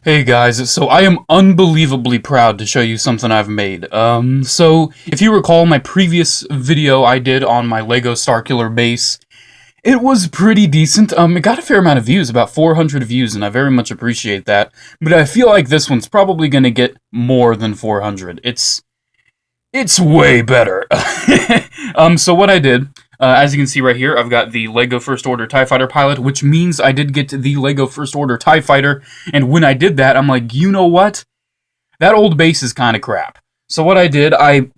Hey guys, so I am unbelievably proud to show you something I've made. So if you recall my previous video I did on my Lego Starkiller base, it was pretty decent. It got a fair amount of views, about 400 views, and I very much appreciate that. But I feel like this one's probably gonna get more than 400. It's way better. So what I did, as you can see right here, I've got the LEGO First Order TIE Fighter pilot, which means I did get the LEGO First Order TIE Fighter, and when I did that, I'm like, you know what? That old base is kind of crap. So what I did, I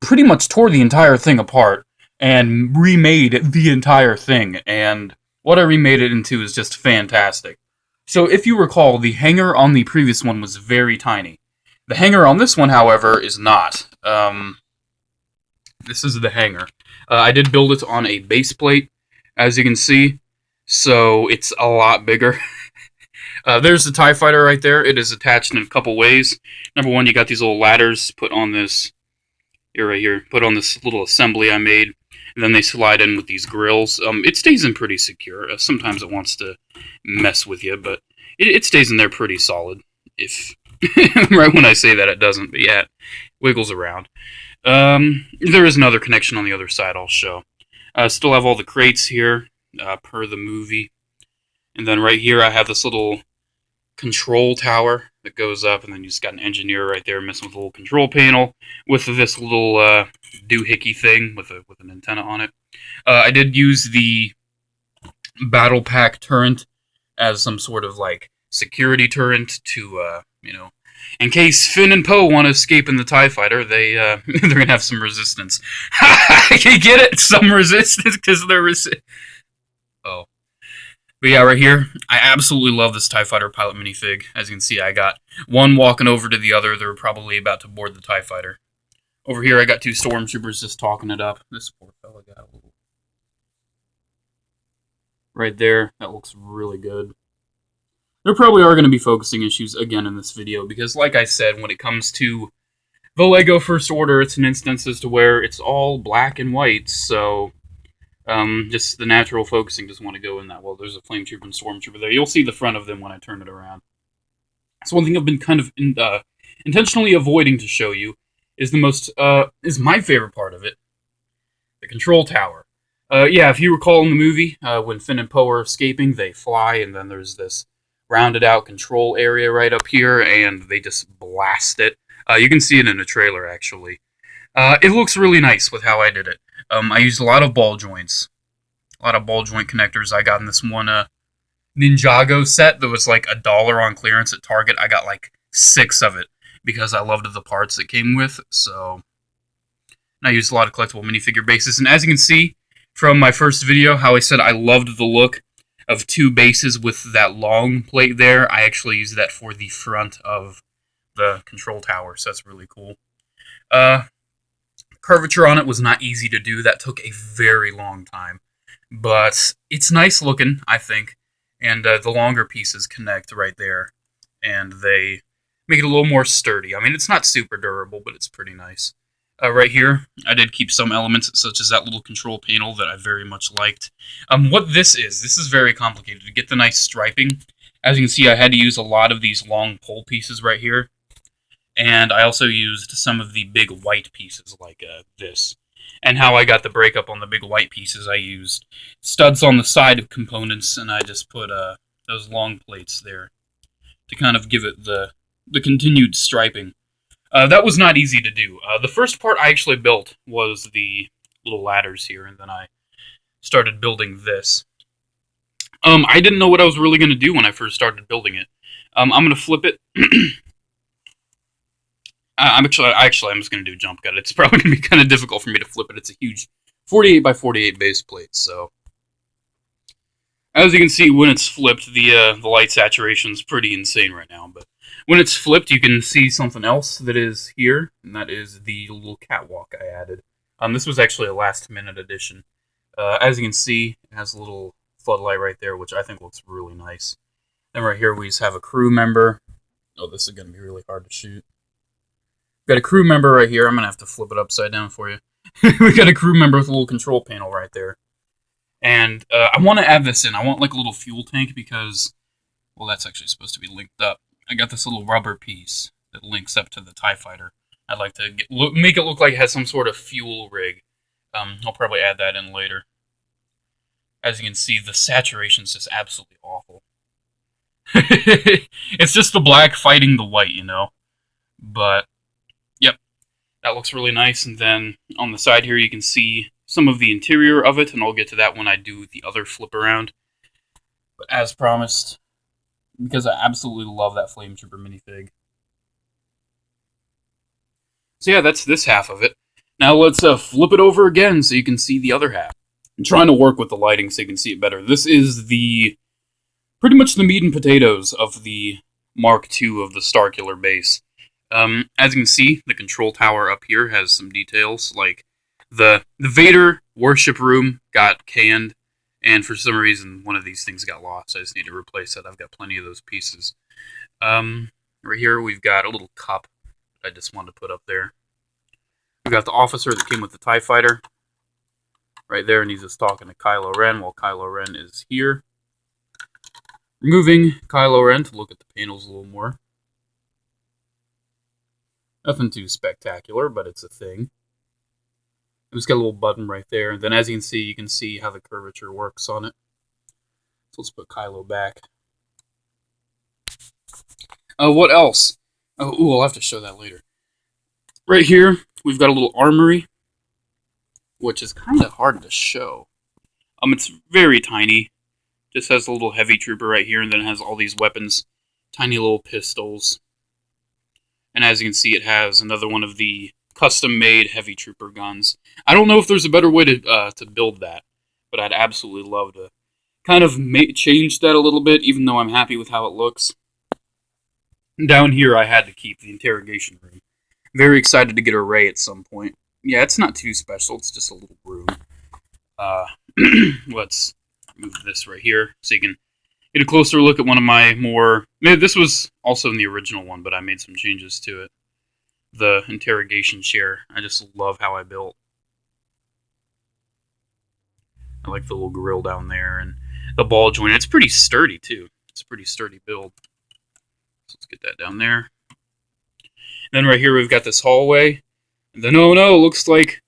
pretty much tore the entire thing apart and remade the entire thing, and what I remade it into is just fantastic. So if you recall, the hangar on the previous one was very tiny. The hangar on this one, however, is not. This is the hangar. I did build it on a base plate, as you can see, so it's a lot bigger. There's the TIE Fighter right there. It is attached in a couple ways. Number one, you got these little ladders put on this, here, right here, put on this little assembly I made, and then they slide in with these grills. It stays in pretty secure. Sometimes it wants to mess with you, but it stays in there pretty solid. If right when I say that, it doesn't, but yeah, it wiggles around. There is another connection on the other side I'll show. Still have all the crates here, per the movie. And then right here I have this little control tower that goes up, and then you just got an engineer right there messing with the little control panel with this little doohickey thing with an antenna on it. I did use the battle pack turret as some sort of like security turret to in case Finn and Poe want to escape in the TIE Fighter, they're gonna have some resistance. You get it? Some resistance because they're oh. But yeah, right here, I absolutely love this TIE Fighter pilot minifig. As you can see, I got one walking over to the other. They're probably about to board the TIE Fighter. Over here, I got two stormtroopers just talking it up. This poor fella got a little... Right there, that looks really good. There probably are going to be focusing issues again in this video, because like I said, when it comes to the LEGO First Order, it's an instance as to where it's all black and white, so just the natural focusing doesn't want to go in that well. There's a flame trooper and stormtrooper there. You'll see the front of them when I turn it around. So one thing I've been kind of intentionally avoiding to show you is is my favorite part of it, the control tower. Yeah, if you recall in the movie, when Finn and Poe are escaping, they fly, and then there's this rounded out control area right up here, and they just blast it. You can see it in the trailer, actually. It looks really nice with how I did it. I used a lot of ball joints. A lot of ball joint connectors. I got in this one Ninjago set that was like $1 on clearance at Target. I got like 6 of it because I loved the parts it came with. So I used a lot of collectible minifigure bases. And as you can see from my first video, how I said I loved the look of 2 bases with that long plate there, I actually used that for the front of the control tower, so that's really cool. Curvature on it was not easy to do. That took a very long time, but it's nice looking, I think, and the longer pieces connect right there, and they make it a little more sturdy. I mean, it's not super durable, but it's pretty nice. Right here, I did keep some elements, such as that little control panel that I very much liked. What this is very complicated. To get the nice striping, as you can see, I had to use a lot of these long pole pieces right here. And I also used some of the big white pieces, like this. And how I got the breakup on the big white pieces, I used studs on the side of components, and I just put those long plates there to kind of give it the continued striping. That was not easy to do. The first part I actually built was the little ladders here, and then I started building this. I didn't know what I was really going to do when I first started building it. I'm going to flip it. I'm just going to do a jump cut. It's probably going to be kind of difficult for me to flip it. It's a huge 48 by 48 base plate, so... As you can see, when it's flipped, the light saturation is pretty insane right now, but when it's flipped, you can see something else that is here, and that is the little catwalk I added. This was actually a last-minute addition. As you can see, it has a little floodlight right there, which I think looks really nice. Then right here, we just have a crew member. Oh, this is going to be really hard to shoot. Got a crew member right here. I'm going to have to flip it upside down for you. We got a crew member with a little control panel right there. And I want to add this in. I want like a little fuel tank because, well, that's actually supposed to be linked up. I got this little rubber piece that links up to the TIE fighter. I'd like to make it look like it has some sort of fuel rig. I'll probably add that in later. As you can see, the saturation is just absolutely awful. It's just the black fighting the white, you know. But, yep, that looks really nice. And then on the side here, you can see some of the interior of it, and I'll get to that when I do the other flip around. But as promised, because I absolutely love that Flame Trooper minifig. So yeah, that's this half of it. Now let's flip it over again so you can see the other half. I'm trying to work with the lighting so you can see it better. This is pretty much the meat and potatoes of the Mark II of the Starkiller base. As you can see, the control tower up here has some details, like the Vader worship room got canned, and for some reason one of these things got lost. I just need to replace it. I've got plenty of those pieces. Right here we've got a little cup I just wanted to put up there. We've got the officer that came with the TIE fighter right there, and he's just talking to Kylo Ren while Kylo Ren is here. Removing Kylo Ren to look at the panels a little more. Nothing too spectacular, but it's a thing. It's got a little button right there, and then as you can see how the curvature works on it. So let's put Kylo back. What else? I'll have to show that later. Right here, we've got a little armory, which is kind of hard to show. It's very tiny. Just has a little heavy trooper right here, and then it has all these weapons, tiny little pistols. And as you can see, it has another one of the custom-made heavy trooper guns. I don't know if there's a better way to build that, but I'd absolutely love to kind of change that a little bit, even though I'm happy with how it looks. Down here, I had to keep the interrogation room. Very excited to get a Rey at some point. Yeah, it's not too special. It's just a little room. Let's move this right here so you can get a closer look at one of my more... This was also in the original one, but I made some changes to it. The interrogation chair. I just love how I built. I like the little grill down there and the ball joint. It's pretty sturdy, too. It's a pretty sturdy build. So let's get that down there. Then right here we've got this hallway. And then, oh no, looks like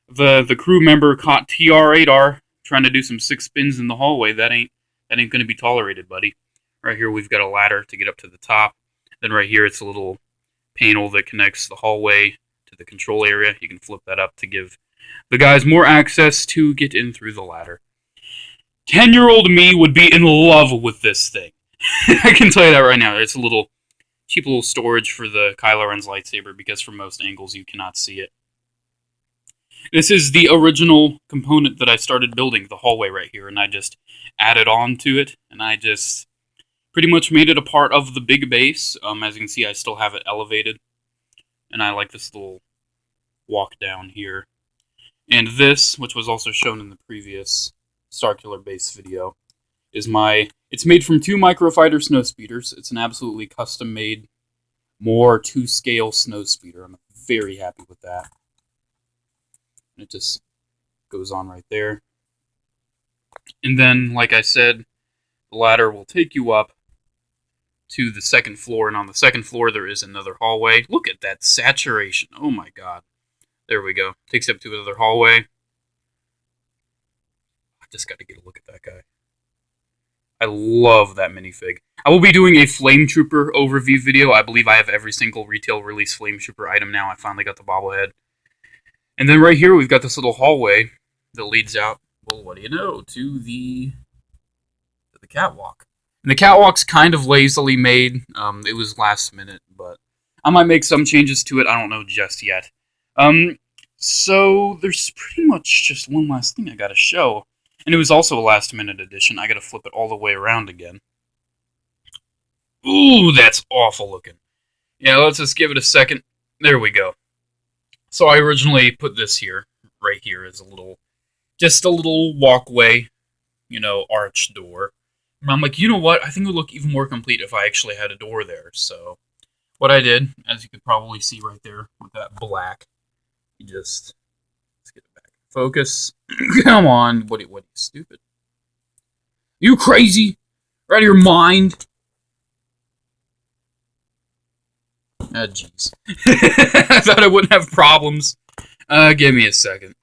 the crew member caught TR-8R trying to do some 6 spins in the hallway. That ain't going to be tolerated, buddy. Right here we've got a ladder to get up to the top. Then right here it's a little panel that connects the hallway to the control area. You can flip that up to give the guys more access to get in through the ladder. 10-year-old me would be in love with this thing. I can tell you that right now. It's a little cheap little storage for the Kylo Ren's lightsaber, because from most angles you cannot see it. This is the original component that I started building, the hallway right here, and I just added on to it, and I just pretty much made it a part of the big base. As you can see, I still have it elevated, and I like this little walk down here. And this, which was also shown in the previous Starkiller base video, is it's made from 2 microfighter snowspeeders. It's an absolutely custom-made, more to-scale snowspeeder. I'm very happy with that. And it just goes on right there. And then, like I said, the ladder will take you up to the 2nd floor, and on the 2nd floor there is another hallway. Look at that saturation. Oh my god. There we go. Takes you up to another hallway. I just got to get a look at that guy. I love that minifig. I will be doing a Flame Trooper overview video. I believe I have every single retail release Flame Trooper item now. I finally got the bobblehead. And then right here we've got this little hallway that leads out, well, what do you know, to the catwalk. And the catwalk's kind of lazily made. It was last minute, but I might make some changes to it. I don't know just yet. So there's pretty much just one last thing I gotta show. And it was also a last-minute addition. I gotta flip it all the way around again. Ooh, that's awful looking. Yeah, let's just give it a second. There we go. So I originally put this here, right here, as just a little walkway, arch door. And I'm like, you know what? I think it would look even more complete if I actually had a door there. So what I did, as you could probably see right there with that black, let's get it back. Focus. Come on. What are you, stupid? You crazy? You're out of your mind? Jeez. I thought I wouldn't have problems. Give me a second.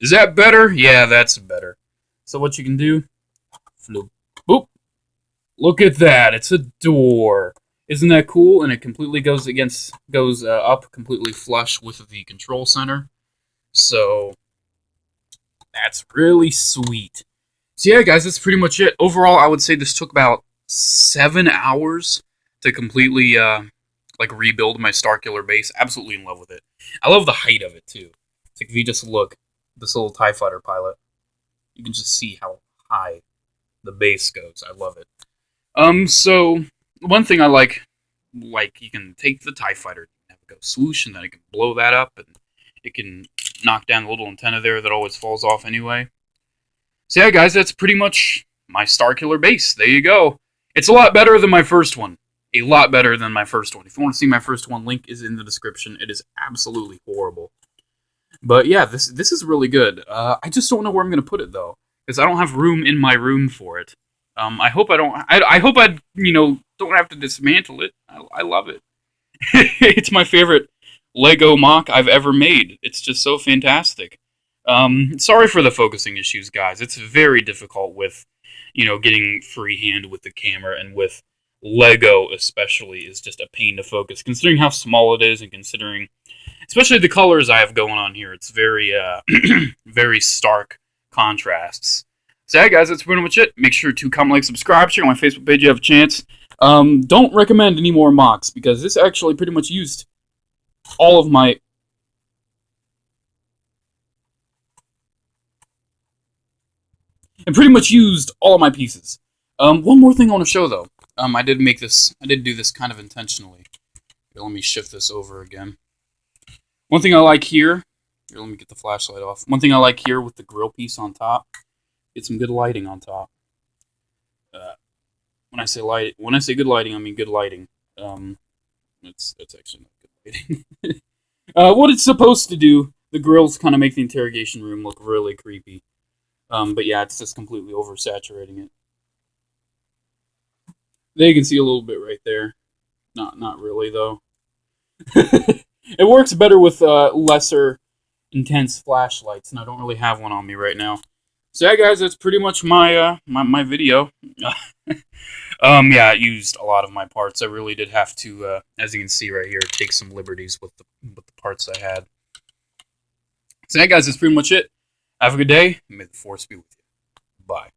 Is that better? Yeah, that's better. So what you can do, floop, boop. Look at that, it's a door. Isn't that cool? And it completely goes up completely flush with the control center. So that's really sweet. So yeah, guys, that's pretty much it. Overall, I would say this took about 7 hours to completely like rebuild my Starkiller base. Absolutely in love with it. I love the height of it too. It's like if you just look, this little TIE fighter pilot, you can just see how high the base goes. I love it. So one thing I like you can take the TIE fighter, have it go swoosh, and then it can blow that up, and it can knock down the little antenna there that always falls off anyway. So yeah, guys, that's pretty much my Starkiller base. There you go. It's a lot better than my first one. A lot better than my first one. If you want to see my first one, link is in the description. It is absolutely horrible. But yeah, this is really good. I just don't know where I'm going to put it, though, because I don't have room in my room for it. I hope I don't. I hope I don't have to dismantle it. I love it. It's my favorite Lego MOC I've ever made. It's just so fantastic. Sorry for the focusing issues, guys. It's very difficult with, getting freehand with the camera, and with Lego especially is just a pain to focus, considering how small it is, and considering, especially the colors I have going on here. It's very, very stark contrasts. So yeah, guys, that's pretty much it. Make sure to comment, like, subscribe, check out my Facebook page if you have a chance. Don't recommend any more MOCs, because this actually pretty much used all of my... And pretty much used all of my pieces. One more thing I want to show, though. I did do this kind of intentionally. Here, let me shift this over again. One thing I like here... Here, let me get the flashlight off. One thing I like here with the grill piece on top, get some good lighting on top. When I say good lighting, I mean good lighting. It's actually not good lighting. What it's supposed to do, the grills kind of make the interrogation room look really creepy. But yeah, it's just completely oversaturating it. There you can see a little bit right there. Not really though. It works better with lesser intense flashlights, and I don't really have one on me right now. So yeah, guys, that's pretty much my my video. Yeah, it used a lot of my parts. I really did have to, as you can see right here, take some liberties with the parts I had. So yeah, guys, that's pretty much it. Have a good day. May the force be with you. Bye.